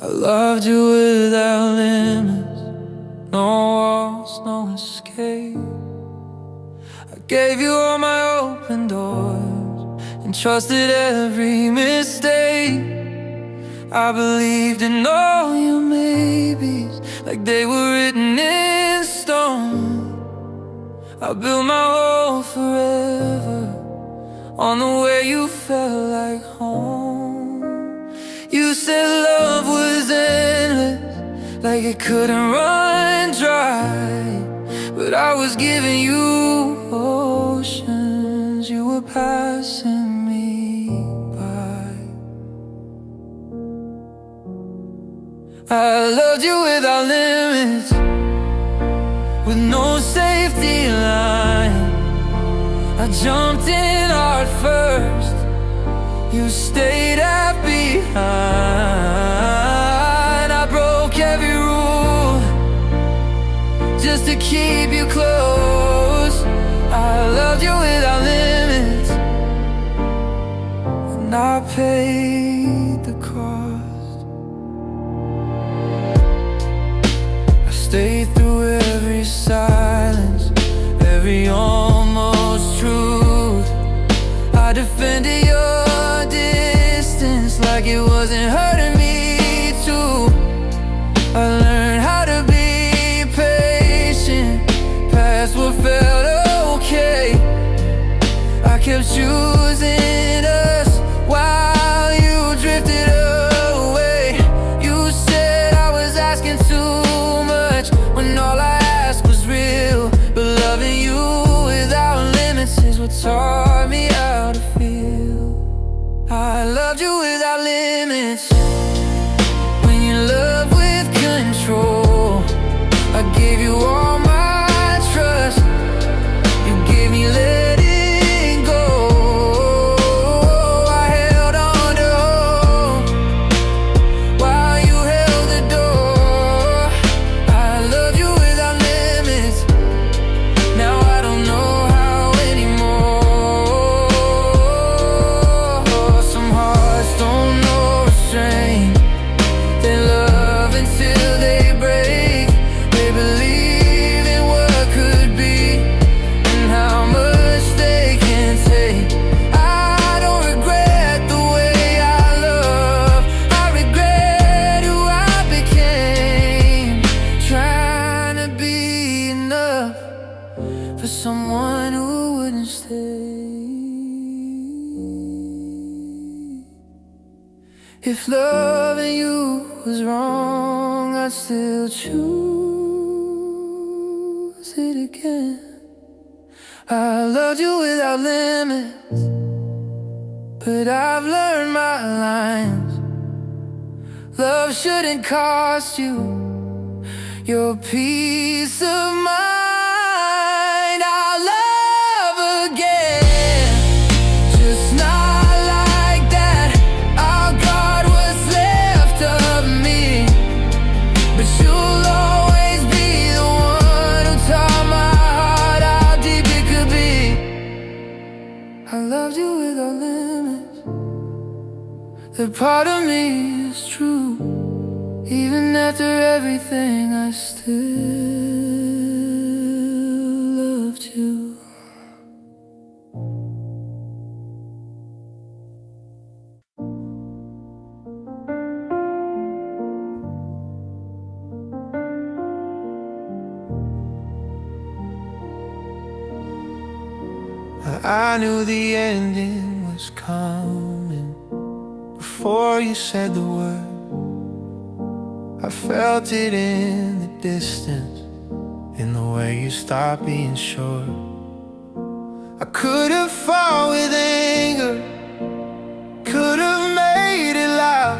I loved you without limits, no walls, no escape. I gave you all my open doors and trusted every mistake. I believed in all your maybes like they were written in stone. I built my whole forever on the way you felt like home. You said love was endless, like it couldn't run dry. But I was giving you oceans, you were passing me by. I loved you without limits, with no safety line. I jumped in heart first, you stayed at behind. I broke every rule just to keep you close. I loved you without limits, and I paid the cost. I stayed through every silence, every almost truth. I defended your distance like it wasn't hurting me too. I learned how to be patient past what felt okay. I kept choosing us while you drifted away. You said I was asking too much when all I asked was real. But loving you without limits is what taught me how to feel. I loved you without limits, when you loved with control. I gave you all my trust, you gave me letting go. I held on to hope while you held the door. I love you without limits, now I don't know how anymore. Some hearts don't know restraint, they love until they break. They believe in what could be and how much they can take. I don't regret the way I love, I regret who I became. Trying to be enough for someone who wouldn't stay. If loving you was wrong, I'd still choose it again. I loved you without limits, but I've learned my lines. Love shouldn't cost you your peace of mind. I'll love again, just not like that. I'll guard what's left of me, but you'll always be the one who taught my heart how deep it could be. I loved you without limits, that part of me is true. Even after everything, I still loved you. I knew the ending was coming before you said the word. I felt it in the distance, in the way you stopped being sure. I could have fought with anger, could have made it loud,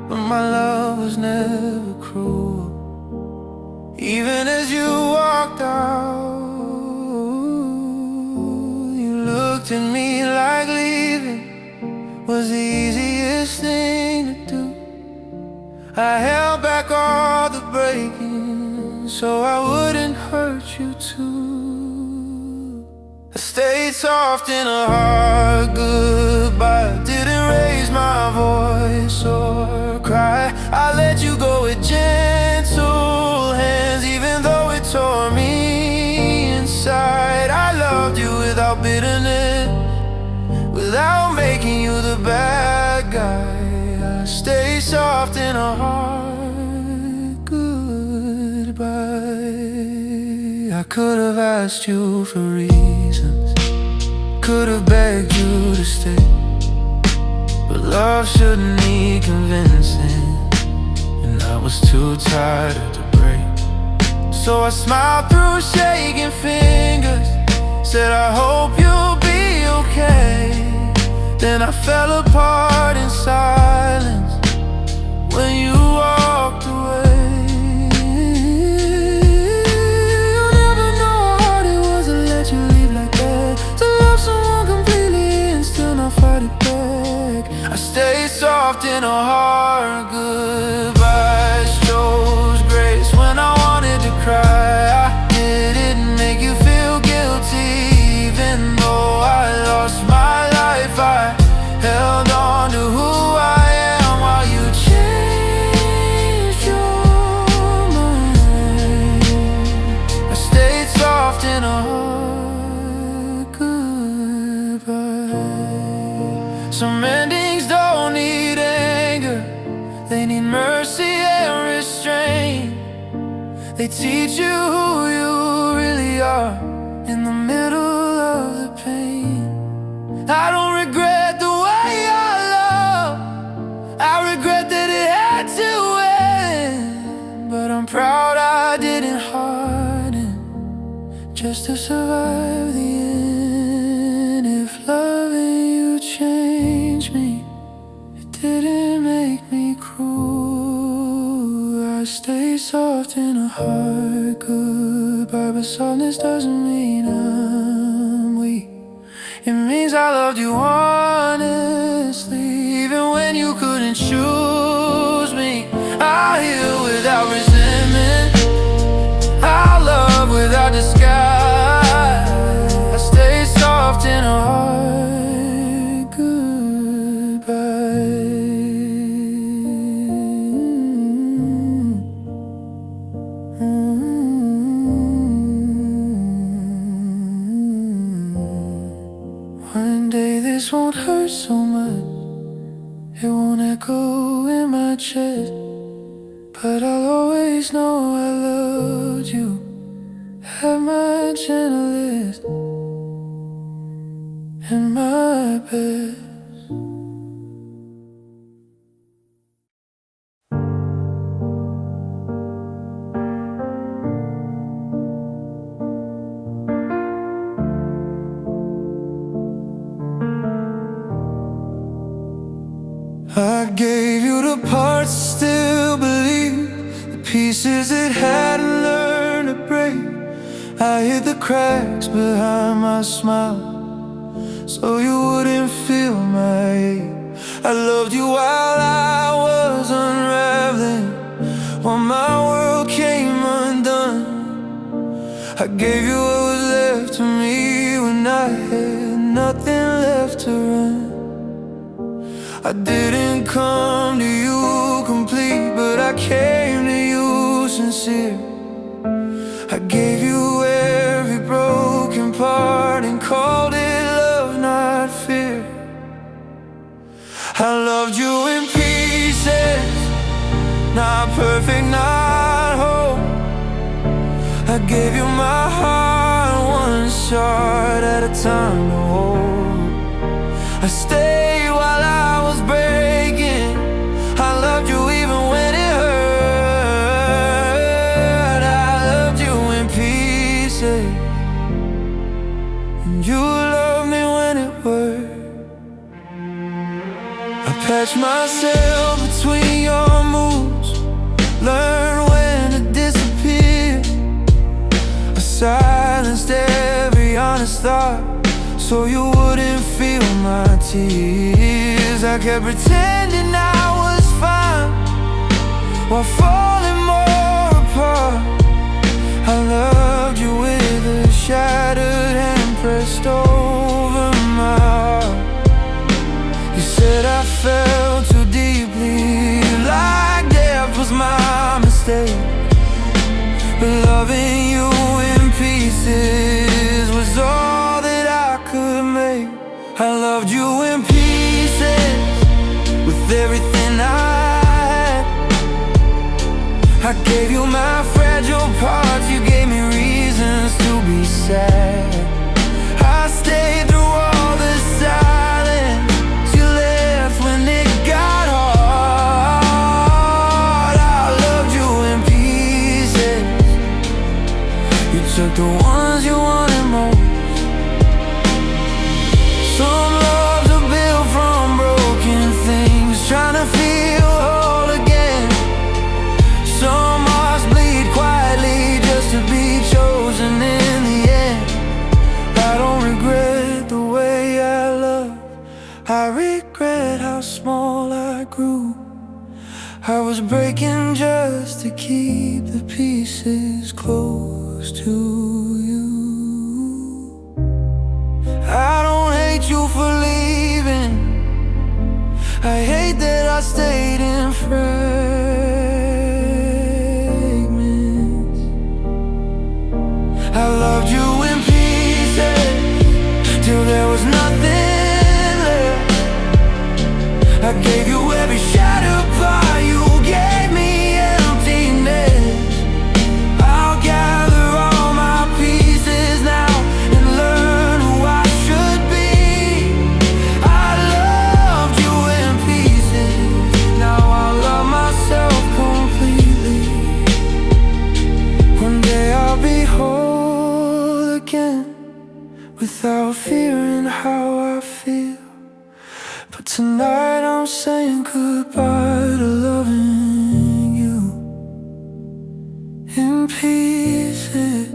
but my love was never cruel. Even as you walked out, you looked at me like leaving was the easiest thing to do. I held back all the breaking so I wouldn't hurt you too. I stayed soft in a hard goodbye, didn't raise my voice or cry. I stay soft in a hard goodbye. I could have asked you for reasons, could have begged you to stay, but love shouldn't need convincing, and I was too tired to break. So I smiled through shaking fingers, said I hope you'll be okay. Then I fell apart in silence when you walked away. You'll never know how hard it was to let you leave like that, to love someone completely and still not fight it back. I stayed soft in a hard goodbye, chose grace when I wanted to cry. I didn't make you feel guilty, even though I lost my life. I held on to who I am while you changed your mind. I stayed soft in a hard goodbye. Some endings don't need anger, they need mercy and restraint. They teach you who you really are in the middle of the pain. I don't regret the way I love, I regret that it had to end, but I'm proud I didn't harden just to survive the end. If loving you changed me, it didn't make me cruel. I stay soft in a hard goodbye, but softness doesn't mean I'm weak. It means I loved you honestly, even when you couldn't choose me. I heal without resentment, I love without disguise. I stay soft in a hard goodbye. One day this won't hurt so much, it won't echo in my chest, but I'll always know I loved you at my gentlest and my best. I gave you the parts to still believe, the pieces that hadn't learned to break. I hid the cracks behind my smile so you wouldn't feel my hate. I loved you while I was unraveling, while my world came undone. I gave you what was left of me when I had nothing left to run. I didn't come to you complete, but I came to you sincere. I gave you every broken part and called it love, not fear. I loved you in pieces, not perfect, not whole. I gave you my heart, one shot at a time to hold. I stayed while I was breaking, I loved you even when it hurt. I loved you in pieces, and you loved me when it worked. I patched myself between your moves, learned when to disappear. I silenced every honest thought so you wouldn't feel my tears. I kept pretending I was fine while falling more apart. I loved you with a shattered hand pressed over my heart. You said I fell too deeply, like death was my mistake, but loving you in pieces was all that I could make. I loved you in pieces, with everything than I gave you my fragile parts, you gave me reasons to be sad. I stayed through all the silence you left when it got hard. I loved you in pieces. You took the ones you wanted most. Some loves are built from broken things, trying to feel whole again. Some hearts bleed quietly just to be chosen in the end. I don't regret the way I love, I regret how small I grew. I was breaking just to keep the pieces close to you. I don't hate you for leaving, I hate that I stayed in fragments. I loved you in pieces till there was nothing left. I gave you every shattered part, you gave me emptiness. I'll gather all my pieces now and learn who I should be. I loved you in pieces, now I love myself completely. One day I'll be whole again, without fearing how I feel. But tonight I'm saying goodbye to loving you in pieces.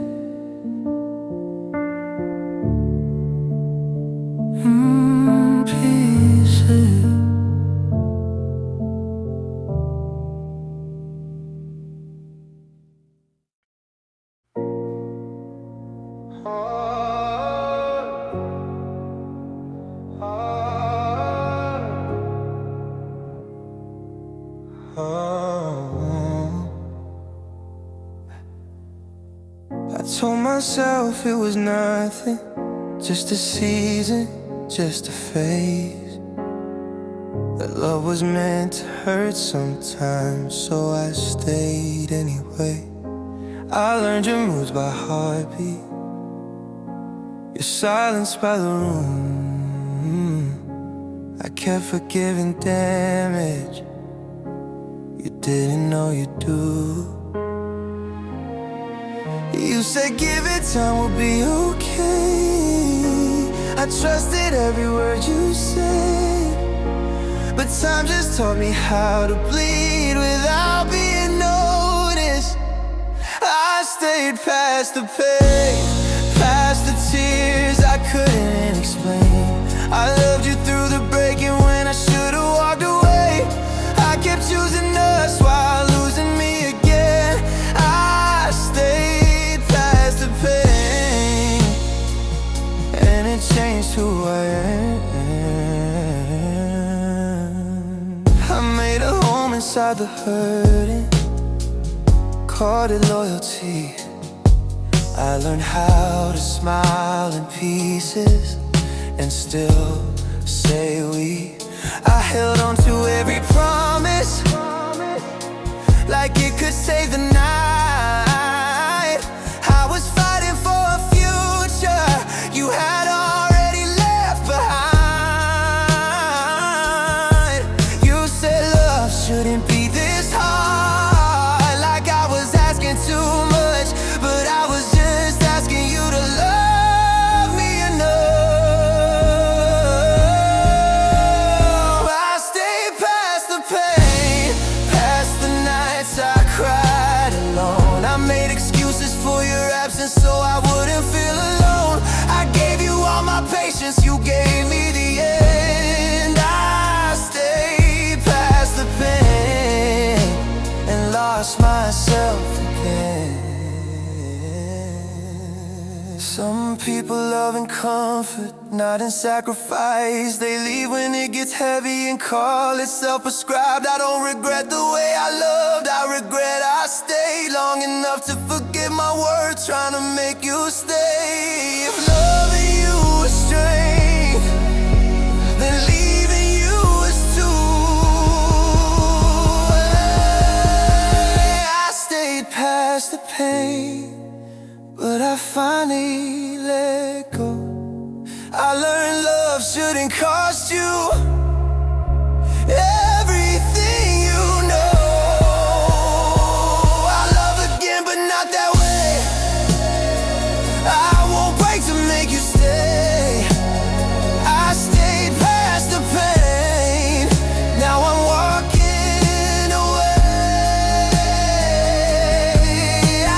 In pieces. I told myself it was nothing, just a season, just a phase. That love was meant to hurt sometimes, so I stayed anyway. I learned your moods by heartbeat, your silence by the room. I kept forgiving damage you didn't know you do. You said give it time, we'll be okay. I trusted every word you said, but time just taught me how to bleed without being noticed. I stayed past the pain, past the tears I couldn't explain. I loved you through the breaking when I should've walked away. I kept choosing us while losing me again. I stayed past the pain, and it changed who I am. I made a home inside the hurting, called it loyalty. I learned how to smile in pieces and still say we. I held on to every promise like it could save the night. I was fighting for a future you had already left behind. You said love shouldn't be this hard, like I was asking too much, but I was just asking you to love me enough. I stayed past the pain, past the nights I cried alone. I made excuses for your absence so I wouldn't feel alone. I gave you all my patience, you gave me the end. I stayed past the pain and lost myself again. Some people love in comfort, not in sacrifice. They leave when it gets heavy and call it self-prescribed. I don't regret the way I loved, I regret I stayed long enough to forget my words, trying to make you stay. If loving you was strength, then leaving you was too. pain, but I finally let go. I learned love shouldn't cost you everything you know. I love again, but not that way. I won't break to make you stay. I stayed past the pain. Now I'm walking away.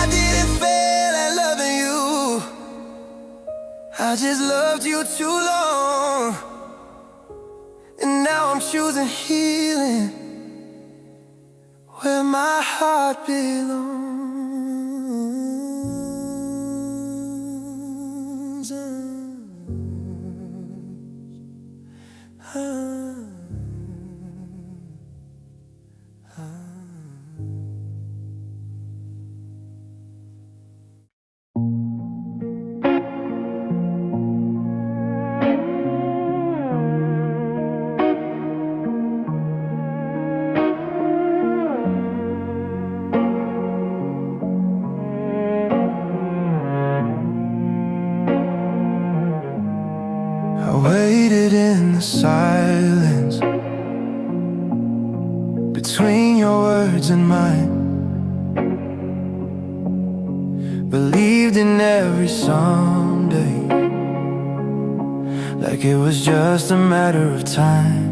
I didn't fail at loving you, I just loved you too long. And now I'm choosing healing where my heart belongs. I waited in the silence between your words and mine. Believed in every someday, like it was just a matter of time.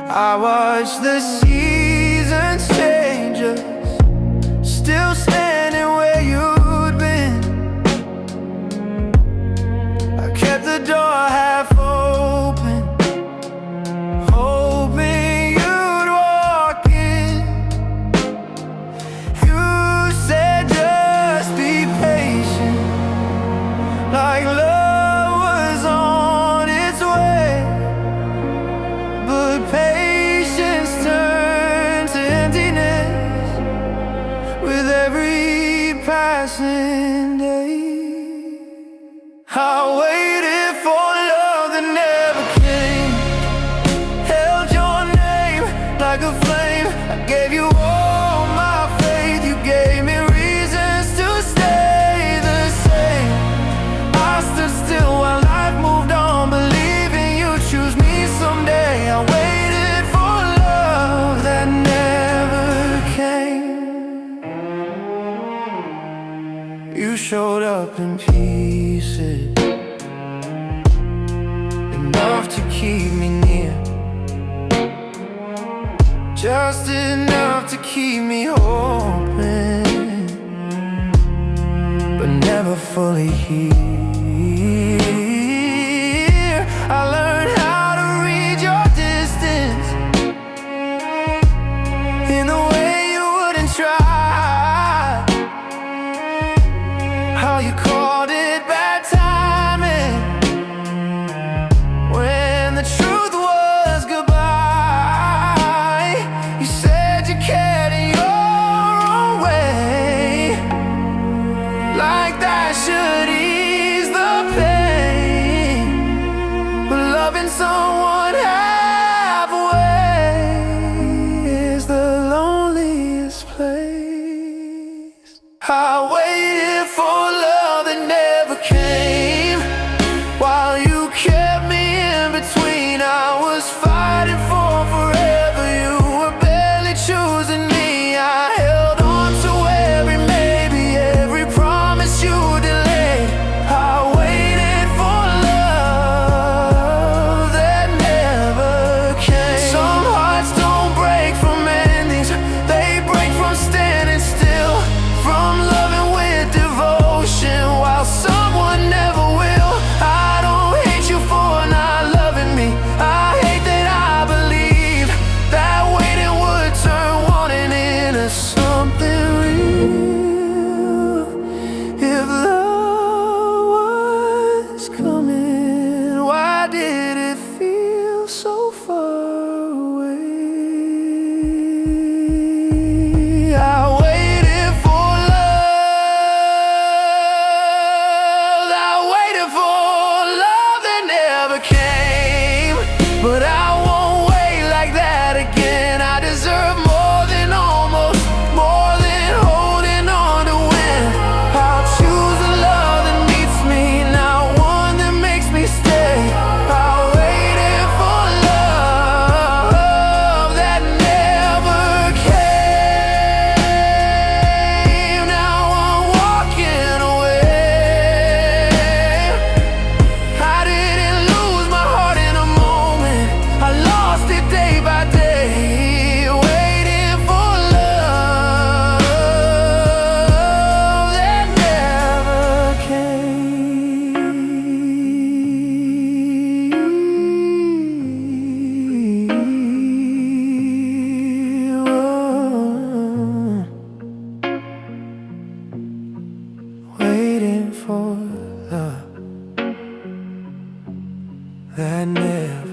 I watched the seasons change us, still standing where you'd been. Kept the door half open, hoping you'd walk in. You said just be patient, like love was on its way. But patience turned to emptiness with every passing day. I waited for love that never came, held your name like a flame. I gave you all my faith, you gave me reasons to stay the same. I stood still while life moved on, believing you'd choose me someday. I waited for love that never came. You showed up in pieces, enough to keep me near, just enough to keep me hoping, but never fully here. I learned how to read your distance in the way you wouldn't try, how you called it bad timing when the truth was goodbye. You said you cared in your own way, like that should ease waiting for love that never